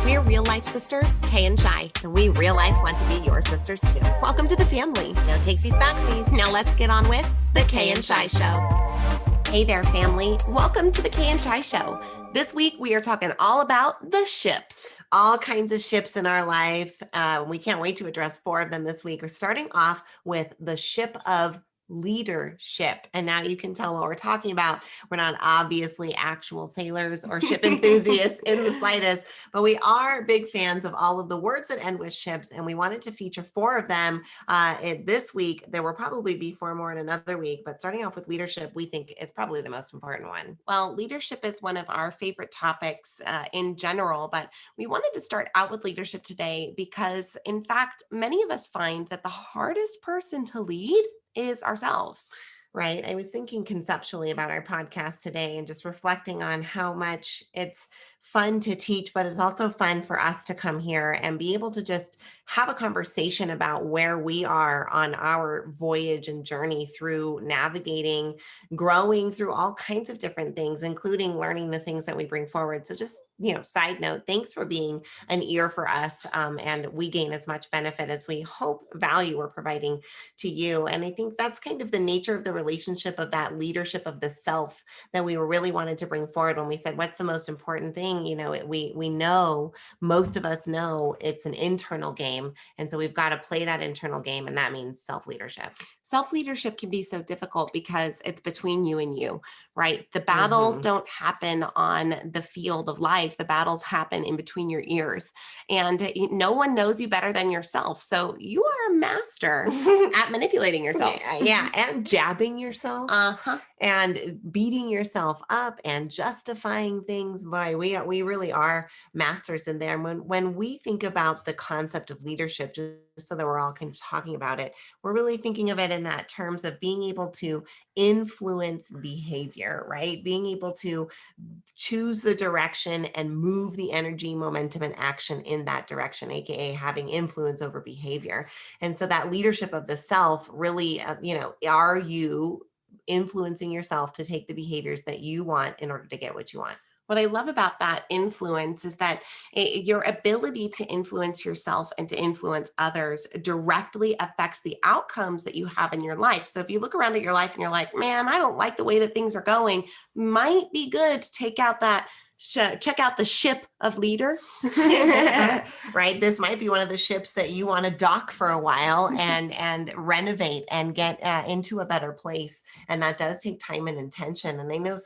We're real life sisters, Kay and Shi, and we real life want to be your sisters too. Welcome to the family. No takesies backsies. Now let's get on with the Kay and Shi Show. Hey there, family. Welcome to the Kay and Shi Show. This week we are talking all about the ships. All kinds of ships in our life. We can't wait to address 4 of them this week. We're starting off with the ship of leadership. And now you can tell what we're talking about. We're not obviously actual sailors or ship enthusiasts in the slightest, but we are big fans of all of the words that end with ships. And we wanted to feature 4 of them this week. There will probably be 4 more in another week, but starting off with leadership, we think is probably the most important one. Well, leadership is one of our favorite topics in general, but we wanted to start out with leadership today because, in fact, many of us find that the hardest person to lead is ourselves, right? I was thinking conceptually about our podcast today and just reflecting on how much it's fun to teach, but it's also fun for us to come here and be able to just have a conversation about where we are on our voyage and journey through navigating, growing through all kinds of different things, including learning the things that we bring forward. So just, side note, thanks for being an ear for us. And we gain as much benefit as we hope value we're providing to you. And I think that's kind of the nature of the relationship of that leadership of the self that we really wanted to bring forward when we said, what's the most important thing? We know, most of us know it's an internal game. And so we've got to play that internal game. And that means self-leadership. Self-leadership can be so difficult because it's between you and you, right? The battles don't happen on the field of life. The battles happen in between your ears. And no one knows you better than yourself. So you are a master at manipulating yourself. Yeah. And jabbing yourself. And beating yourself up and justifying things. Boy, we really are masters in there. And when we think about the concept of leadership, just so that we're all kind of talking about it, we're really thinking of it in that terms of being able to influence behavior, right? Being able to choose the direction and move the energy, momentum, and action in that direction, aka having influence over behavior. And so that leadership of the self really, are you influencing yourself to take the behaviors that you want in order to get what you want? What I love about that influence is that your ability to influence yourself and to influence others directly affects the outcomes that you have in your life. So if you look around at your life and you're like, man, I don't like the way that things are going, might be good to check out the ship of leader. Right. This might be one of the ships that you want to dock for a while and renovate and get into a better place. And that does take time and intention. And I know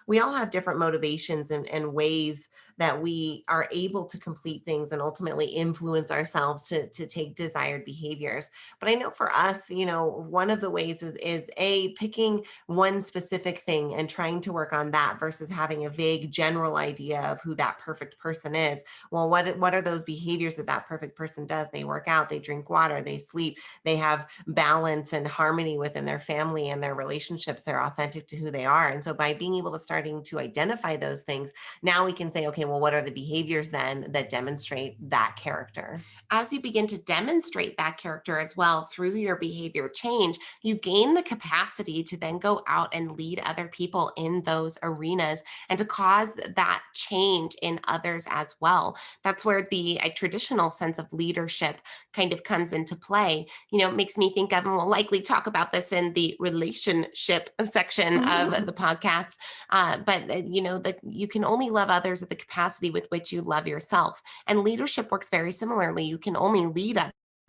we all have different motivations and ways that we are able to complete things and ultimately influence ourselves to take desired behaviors. But I know for us, one of the ways is picking one specific thing and trying to work on that versus having a vague general idea of who that perfect person is. Well, what are those behaviors that perfect person does? They work out, they drink water, they sleep, they have balance and harmony within their family and their relationships. They're authentic to who they are. And so by being able to starting to identify those things, now we can say, okay, well, what are the behaviors then that demonstrate that character? As you begin to demonstrate that character as well through your behavior change, you gain the capacity to then go out and lead other people in those arenas and to cause that change in others as well. That's where the traditional sense of leadership kind of comes into play. It makes me think of, and we'll likely talk about this in the relationship section of the podcast, but that you can only love others at the capacity with which you love yourself. And leadership works very similarly. You can only lead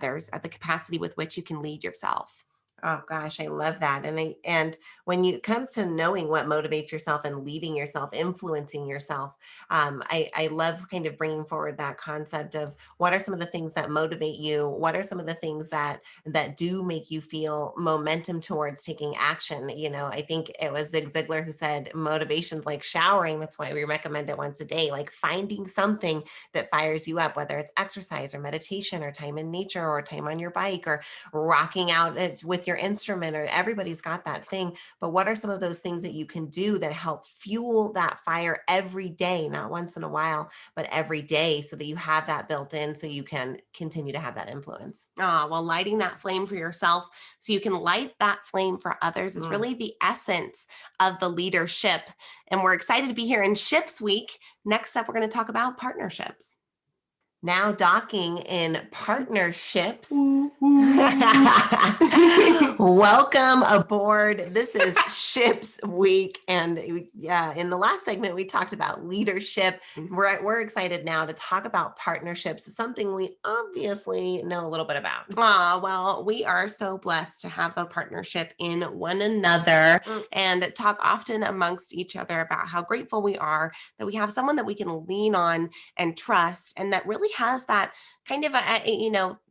others at the capacity with which you can lead yourself. Oh gosh, I love that. And when it comes to knowing what motivates yourself and leading yourself, influencing yourself, I love kind of bringing forward that concept of what are some of the things that motivate you? What are some of the things that do make you feel momentum towards taking action? I think it was Zig Ziglar who said motivation's like showering. That's why we recommend it once a day, like finding something that fires you up, whether it's exercise or meditation or time in nature or time on your bike or rocking out with your instrument, or everybody's got that thing. But what are some of those things that you can do that help fuel that fire every day, not once in a while, but every day, so that you have that built in so you can continue to have that influence? Well, lighting that flame for yourself so you can light that flame for others is really the essence of the leadership. And we're excited to be here in Ships Week. Next up, we're going to talk about partnerships. Now docking in partnerships. Ooh, ooh. Welcome aboard. This is Ships Week. And in the last segment, we talked about leadership. We're excited now to talk about partnerships, something we obviously know a little bit about. Well, we are so blessed to have a partnership in one another and talk often amongst each other about how grateful we are that we have someone that we can lean on and trust, and that really has that kind of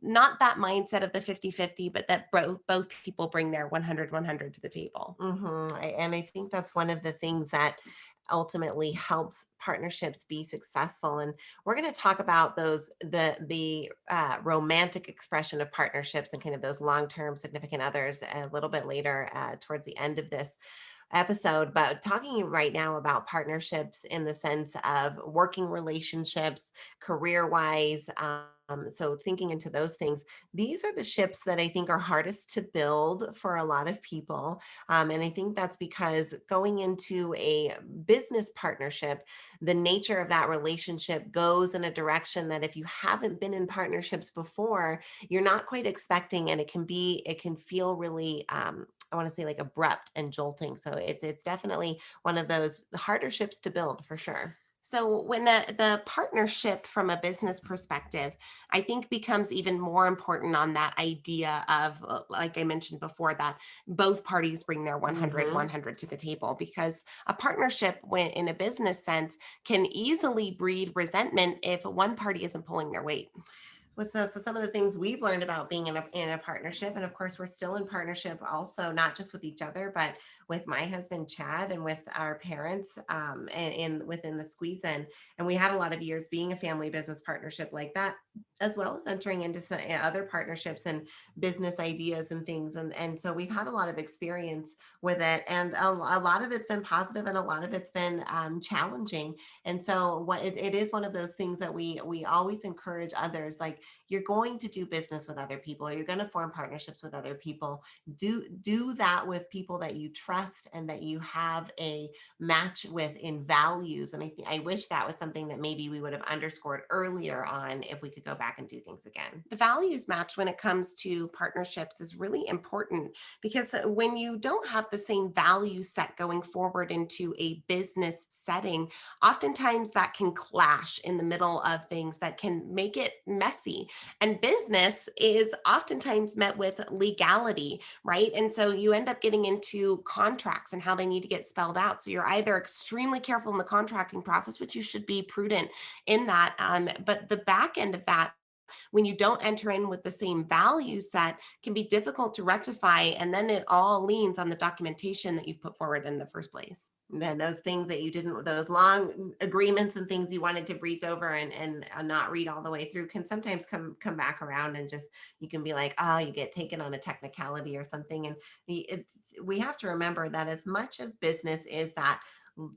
not that mindset of the 50-50, but that both people bring their 100 to the table. And I think that's one of the things that ultimately helps partnerships be successful. And we're going to talk about the romantic expression of partnerships and kind of those long-term significant others a little bit later towards the end of this episode, but talking right now about partnerships in the sense of working relationships, career wise. So thinking into those things, these are the ships that I think are hardest to build for a lot of people. And I think that's because going into a business partnership, the nature of that relationship goes in a direction that if you haven't been in partnerships before, you're not quite expecting, and it can feel really I want to say like abrupt and jolting. So it's definitely one of those harder ships to build for sure. So when the partnership from a business perspective, I think becomes even more important on that idea of, like I mentioned before, that both parties bring their 100 to the table, because a partnership when in a business sense can easily breed resentment if one party isn't pulling their weight. So some of the things we've learned about being in a partnership, and of course we're still in partnership also, not just with each other, but with my husband Chad and with our parents within the squeeze in. And we had a lot of years being a family business partnership like that, as well as entering into some other partnerships and business ideas and things. And so we've had a lot of experience with it, and a lot of it's been positive and a lot of it's been challenging. And so it is one of those things that we always encourage others, like, you're going to do business with other people, you're going to form partnerships with other people. Do that with people that you trust and that you have a match with in values. And I wish that was something that maybe we would have underscored earlier on if we could go back and do things again. The values match when it comes to partnerships is really important, because when you don't have the same value set going forward into a business setting, oftentimes that can clash in the middle of things that can make it messy. And business is oftentimes met with legality, right? And so you end up getting into contracts and how they need to get spelled out. So you're either extremely careful in the contracting process, which you should be prudent in that. But the back end of that, when you don't enter in with the same value set, can be difficult to rectify. And then it all leans on the documentation that you've put forward in the first place. And then those things that you didn't, those long agreements and things you wanted to breeze over and not read all the way through, can sometimes come back around, and just, you can be like, oh, you get taken on a technicality or something. And we have to remember that as much as business is that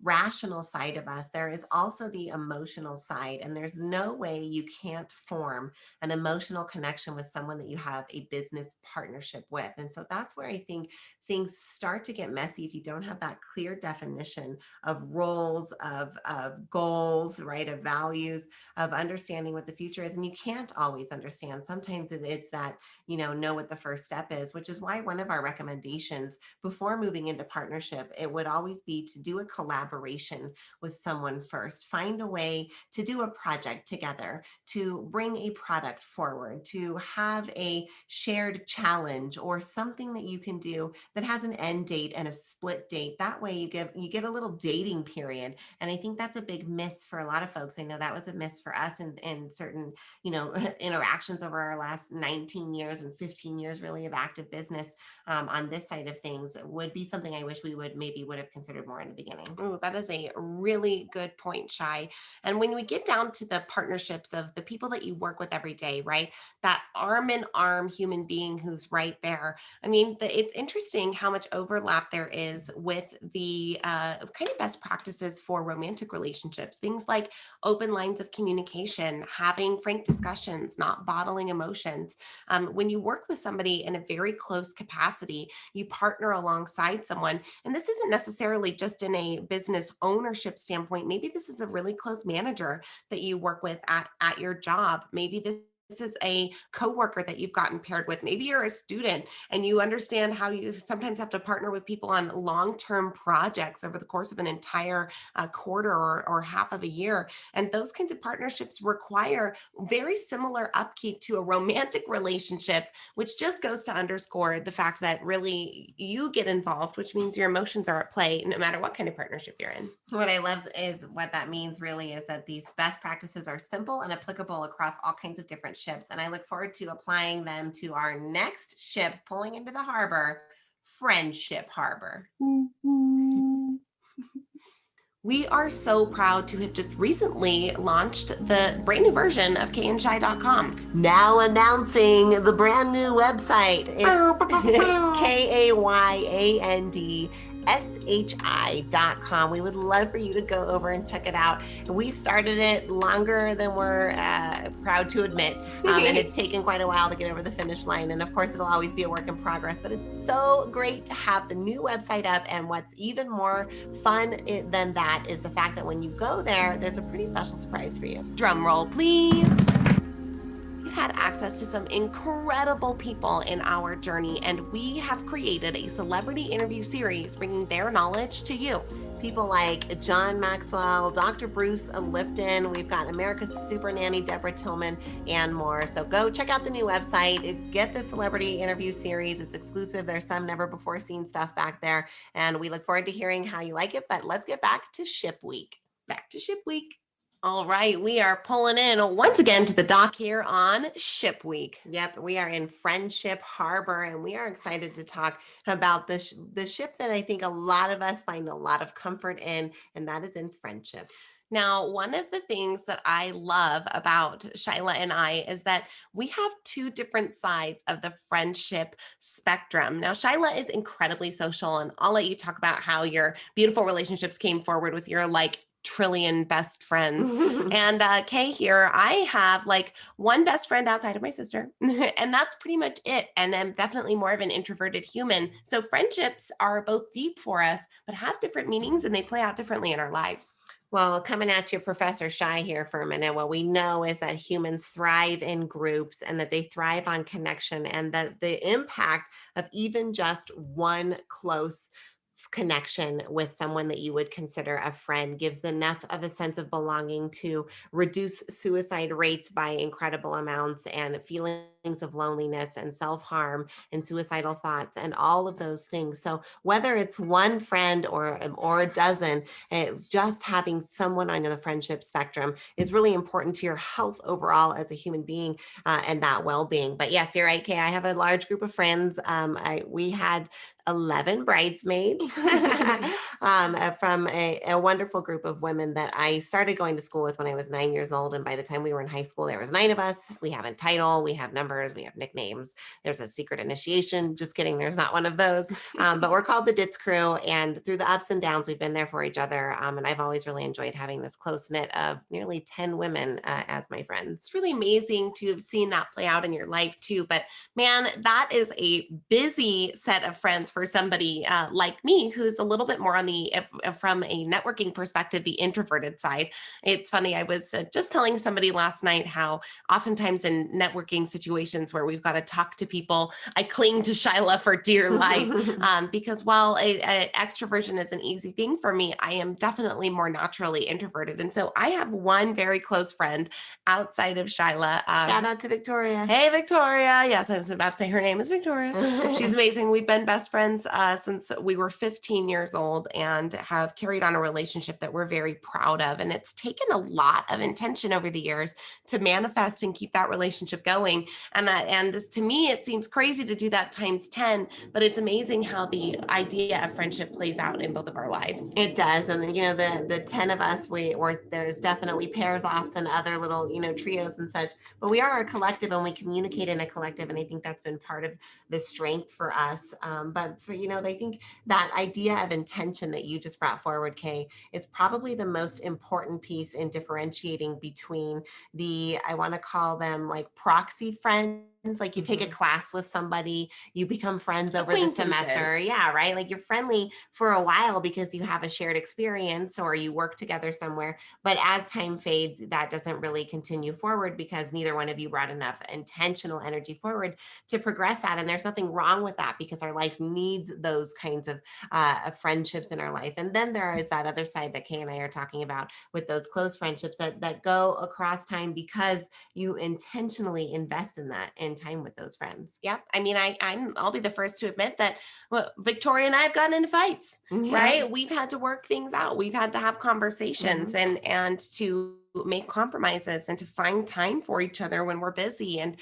rational side of us, there is also the emotional side, and there's no way you can't form an emotional connection with someone that you have a business partnership with. And so that's where I think things start to get messy if you don't have that clear definition of roles, of goals, right, of values, of understanding what the future is. And you can't always understand. Sometimes it's that, know what the first step is, which is why one of our recommendations before moving into partnership, it would always be to do a collaboration with someone first. Find a way to do a project together, to bring a product forward, to have a shared challenge or something that you can do that has an end date and a split date. That way you get a little dating period. And I think that's a big miss for a lot of folks. I know that was a miss for us in certain, interactions over our last 19 years and 15 years really of active business on this side of things. Would be something I wish we would have considered more in the beginning. Oh, that is a really good point, Shai. And when we get down to the partnerships of the people that you work with every day, right? That arm in arm human being who's right there. I mean, it's interesting interesting how much overlap there is with the kind of best practices for romantic relationships. Things like open lines of communication, having frank discussions, not bottling emotions. When you work with somebody in a very close capacity, you partner alongside someone. And this isn't necessarily just in a business ownership standpoint. Maybe this is a really close manager that you work with at your job. Maybe this is a coworker that you've gotten paired with. Maybe you're a student and you understand how you sometimes have to partner with people on long-term projects over the course of an entire quarter or half of a year. And those kinds of partnerships require very similar upkeep to a romantic relationship, which just goes to underscore the fact that really you get involved, which means your emotions are at play no matter what kind of partnership you're in. What I love is what that means really is that these best practices are simple and applicable across all kinds of different ships. And I look forward to applying them to our next ship pulling into the harbor, Friendship Harbor. We are so proud to have just recently launched the brand new version of kayandshi.com. Now announcing the brand new website. It's KAYANDSHI.com. We would love for you to go over and check it out. We started it longer than we're proud to admit, and it's taken quite a while to get over the finish line. And of course, it'll always be a work in progress, but it's so great to have the new website up. And what's even more fun than that is the fact that when you go there, there's a pretty special surprise for you. Drum roll, please. We've had access to some incredible people in our journey, and we have created a celebrity interview series bringing their knowledge to you. People like John Maxwell, Dr. Bruce Lipton, we've got America's Super Nanny, Deborah Tillman, and more. So go check out the new website, get the celebrity interview series. It's exclusive. There's some never before seen stuff back there. And we look forward to hearing how you like it, but let's get back to Ship Week. Back to Ship Week. All right, we are pulling in once again to the dock here on Ship Week. Yep, we are in Friendship Harbor, and we are excited to talk about the ship that I think a lot of us find a lot of comfort in, and that is in friendships. Now, one of the things that I love about Shyla and I is that we have two different sides of the friendship spectrum. Now, Shyla is incredibly social, and I'll let you talk about how your beautiful relationships came forward with your trillion best friends. And Kay here, I have one best friend outside of my sister, and that's pretty much it. And I'm definitely more of an introverted human. So friendships are both deep for us, but have different meanings and they play out differently in our lives. Well, coming at you, Professor Shy here for a minute, what we know is that humans thrive in groups and that they thrive on connection, and that the impact of even just one close connection with someone that you would consider a friend gives enough of a sense of belonging to reduce suicide rates by incredible amounts, and feelings of loneliness and self-harm and suicidal thoughts and all of those things. So whether it's one friend or a dozen, just having someone on the friendship spectrum is really important to your health overall as a human being, and that well-being. But yes, you're right, Kay. I have a large group of friends. We had 11 bridesmaids from a wonderful group of women that I started going to school with when I was 9 years old. And by the time we were in high school, there was 9 of us. We have a title, we have numbers, we have nicknames. There's a secret initiation. Just kidding. There's not one of those. But we're called the Ditz Crew. And through the ups and downs, we've been there for each other. And I've always really enjoyed having this close knit of nearly 10 women as my friends. It's really amazing to have seen that play out in your life too. But man, that is a busy set of friends for somebody like me, who's a little bit more on from a networking perspective, the introverted side. It's funny. I was just telling somebody last night how oftentimes in networking situations where we've got to talk to people, I cling to Shyla for dear life, because while extroversion is an easy thing for me, I am definitely more naturally introverted. And so I have one very close friend outside of Shyla. Shout out to Victoria. Hey, Victoria. Yes, I was about to say her name is Victoria. She's amazing. We've been best friends since we were 15 years old. and have carried on a relationship that we're very proud of. And it's taken a lot of intention over the years to manifest and keep that relationship going. And to me, it seems crazy to do that times 10, but it's amazing how the idea of friendship plays out in both of our lives. It does. And the 10 of us, there's definitely pairs offs and other little, trios and such, but we are a collective and we communicate in a collective. And I think that's been part of the strength for us. But for, I think that idea of intention that you just brought forward, Kay, is probably the most important piece in differentiating between I want to call them like proxy friends. Like you take a class with somebody, you become friends over the semester. Yeah, right. Like you're friendly for a while because you have a shared experience or you work together somewhere. But as time fades, that doesn't really continue forward because neither one of you brought enough intentional energy forward to progress that. And there's nothing wrong with that because our life needs those kinds of friendships in our life. And then there is that other side that Kay and I are talking about with those close friendships that go across time because you intentionally invest in that in time with those friends. Yep. I mean, I'll be the first to admit that Victoria and I have gotten into fights, right? We've had to work things out. We've had to have conversations and to make compromises and to find time for each other when we're busy and,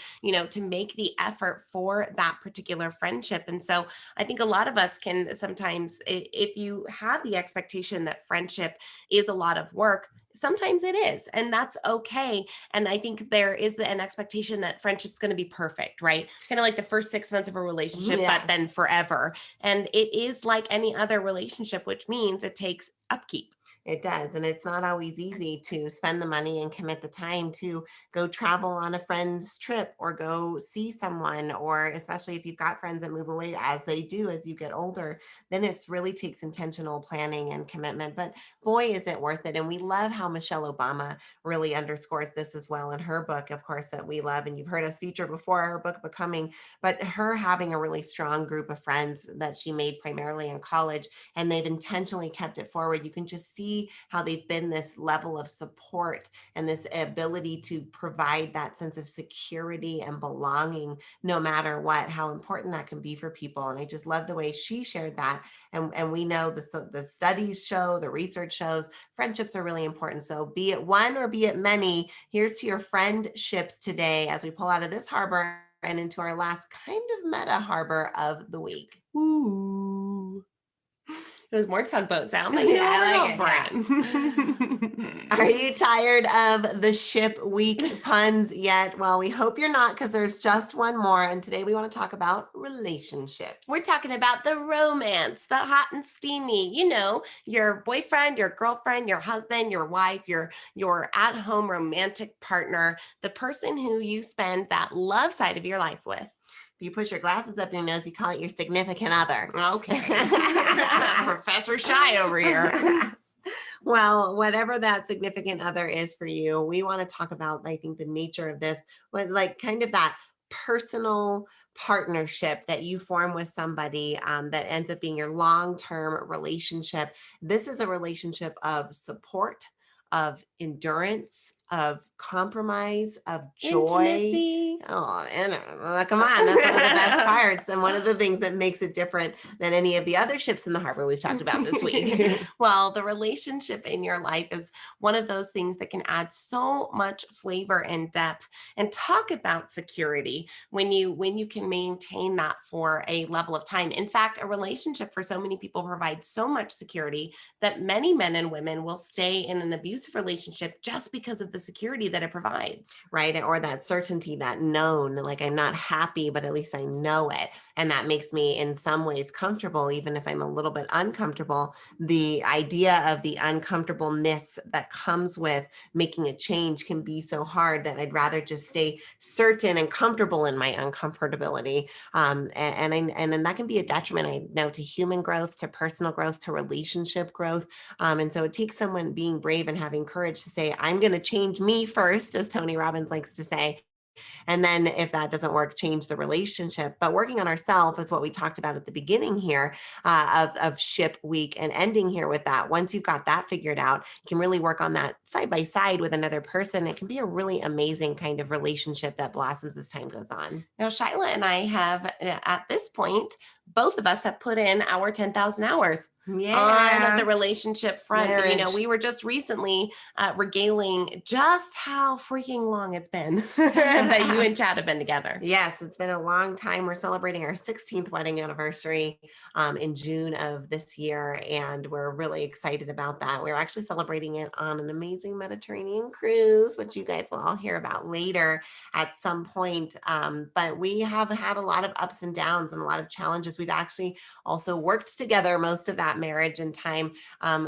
to make the effort for that particular friendship. And so I think a lot of us can sometimes, if you have the expectation that friendship is a lot of work, sometimes it is, and that's okay. And I think there is an expectation that friendship's going to be perfect, right? Kind of like the first 6 months of a relationship, but then forever. And it is like any other relationship, which means it takes upkeep. It does. And it's not always easy to spend the money and commit the time to go travel on a friend's trip or go see someone, or especially if you've got friends that move away as they do as you get older, then it's really takes intentional planning and commitment. But boy, is it worth it. And we love how Michelle Obama really underscores this as well in her book, of course, that we love. And you've heard us feature before her book, Becoming, but her having a really strong group of friends that she made primarily in college, and they've intentionally kept it forward. You can just see how they've been this level of support and this ability to provide that sense of security and belonging no matter what, how important that can be for people. And I just love the way she shared that. And we know the studies show, the research shows, friendships are really important. So be it one or be it many, here's to your friendships today as we pull out of this harbor and into our last kind of meta harbor of the week. Ooh. It was more tugboat sound, but I like it. Are you tired of the ship week puns yet? Well, we hope you're not, because there's just one more. And today we want to talk about relationships. We're talking about the romance, the hot and steamy, your boyfriend, your girlfriend, your husband, your wife, your at-home romantic partner, the person who you spend that love side of your life with. If you put your glasses up your nose, you call it your significant other. Okay. Professor Shy over here. Well, whatever that significant other is for you, we want to talk about, I think, the nature of this, like kind of that personal partnership that you form with somebody that ends up being your long-term relationship. This is a relationship of support, of endurance, of compromise, of joy. Intimacy. Oh, come on. That's one of the best parts. And one of the things that makes it different than any of the other ships in the harbor we've talked about this week. Well, the relationship in your life is one of those things that can add so much flavor and depth. And talk about security when you can maintain that for a level of time. In fact, a relationship for so many people provides so much security that many men and women will stay in an abusive relationship just because of the security that it provides. Right. Or that certainty, that known, like I'm not happy, but at least I know it. And that makes me in some ways comfortable, even if I'm a little bit uncomfortable. The idea of the uncomfortableness that comes with making a change can be so hard that I'd rather just stay certain and comfortable in my uncomfortability. And then that can be a detriment, I know, to human growth, to personal growth, to relationship growth. And so it takes someone being brave and having courage to say, I'm going to change me first, as Tony Robbins likes to say. And then if that doesn't work, change the relationship. But working on ourselves is what we talked about at the beginning here of ship week, and ending here with that. Once you've got that figured out, you can really work on that side by side with another person. It can be a really amazing kind of relationship that blossoms as time goes on. Now, Shyla and I have, at this point, both of us have put in our 10,000 hours on the relationship front. Marriage. We were just recently regaling just how freaking long it's been that you and Chad have been together. Yes, it's been a long time. We're celebrating our 16th wedding anniversary in June of this year, and we're really excited about that. We're actually celebrating it on an amazing Mediterranean cruise, which you guys will all hear about later at some point. But we have had a lot of ups and downs and a lot of challenges. We've actually also worked together most of that marriage and time,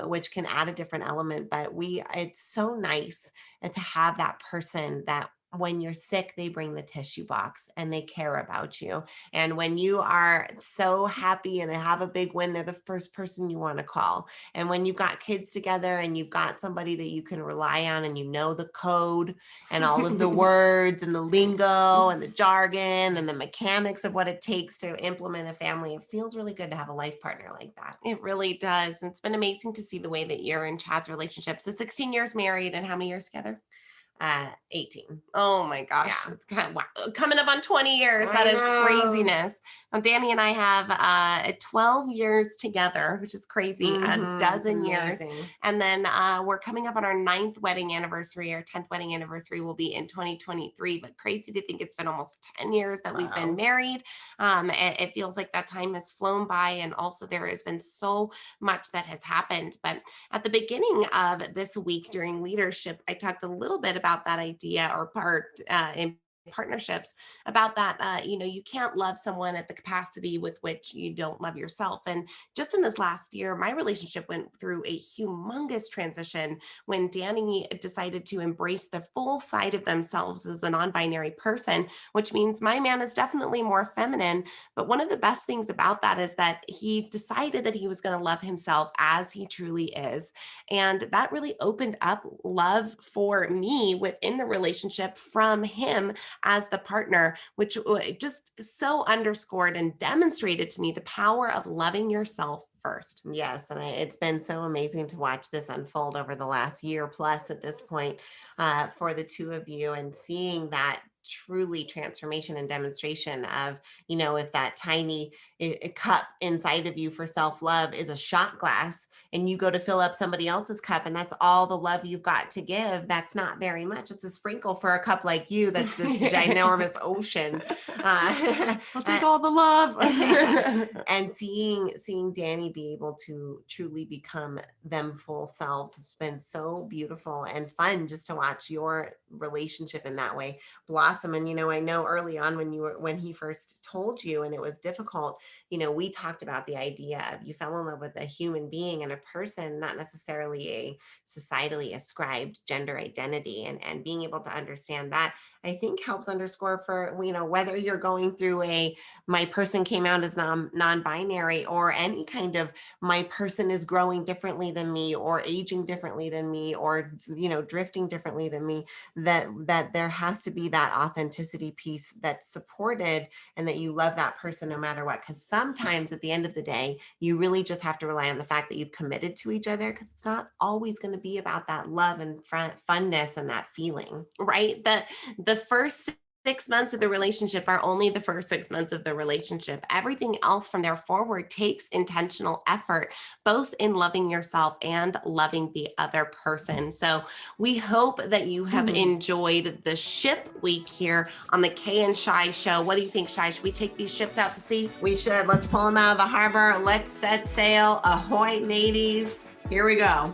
which can add a different element. But it's so nice to have that person that when you're sick, they bring the tissue box and they care about you. And when you are so happy and have a big win, they're the first person you want to call. And when you've got kids together and you've got somebody that you can rely on and you know the code and all of the words and the lingo and the jargon and the mechanics of what it takes to implement a family, it feels really good to have a life partner like that. It really does. And it's been amazing to see the way that you're in Chad's relationship. So 16 years married, and how many years together? 18. Oh my gosh. Yeah. It's coming up on 20 years. I That is know. craziness. Now, Danny and I have 12 years together, which is crazy, a dozen years. And then we're coming up on our 9th wedding anniversary. Our 10th wedding anniversary will be in 2023, but crazy to think it's been almost 10 years that we've been married. It feels like that time has flown by, and also there has been so much that has happened. But at the beginning of this week during leadership, I talked a little bit about that idea or part in partnerships about that. You can't love someone at the capacity with which you don't love yourself. And just in this last year, my relationship went through a humongous transition when Danny decided to embrace the full side of themselves as a non-binary person, which means my man is definitely more feminine. But one of the best things about that is that he decided that he was going to love himself as he truly is. And that really opened up love for me within the relationship from him as the partner, which just so underscored and demonstrated to me the power of loving yourself first. Yes, and it's been so amazing to watch this unfold over the last year plus at this point for the two of you, and seeing that truly transformation and demonstration of, if that tiny cup inside of you for self-love is a shot glass and you go to fill up somebody else's cup and that's all the love you've got to give, that's not very much. It's a sprinkle for a cup like you that's this ginormous ocean. I'll take all the love. And seeing Danny be able to truly become them full selves has been so beautiful and fun, just to watch your relationship in that way blossom. And I know early on when he first told you and it was difficult, we talked about the idea of you fell in love with a human being and a person, not necessarily a societally ascribed gender identity, and being able to understand that, I think, helps underscore for, whether you're going through my person came out as non-binary, or any kind of my person is growing differently than me, or aging differently than me, or, drifting differently than me, that there has to be that authenticity piece that's supported, and that you love that person no matter what. Because sometimes at the end of the day, you really just have to rely on the fact that you've committed to each other, because it's not always going to be about that love and funness and that feeling. Right? The first 6 months of the relationship are only the first 6 months of the relationship. Everything else from there forward takes intentional effort, both in loving yourself and loving the other person. So we hope that you have enjoyed the ship week here on the Kay and Shi show. What do you think, Shi? Should we take these ships out to sea? We should. Let's pull them out of the harbor. Let's set sail. Ahoy, mateys. Here we go.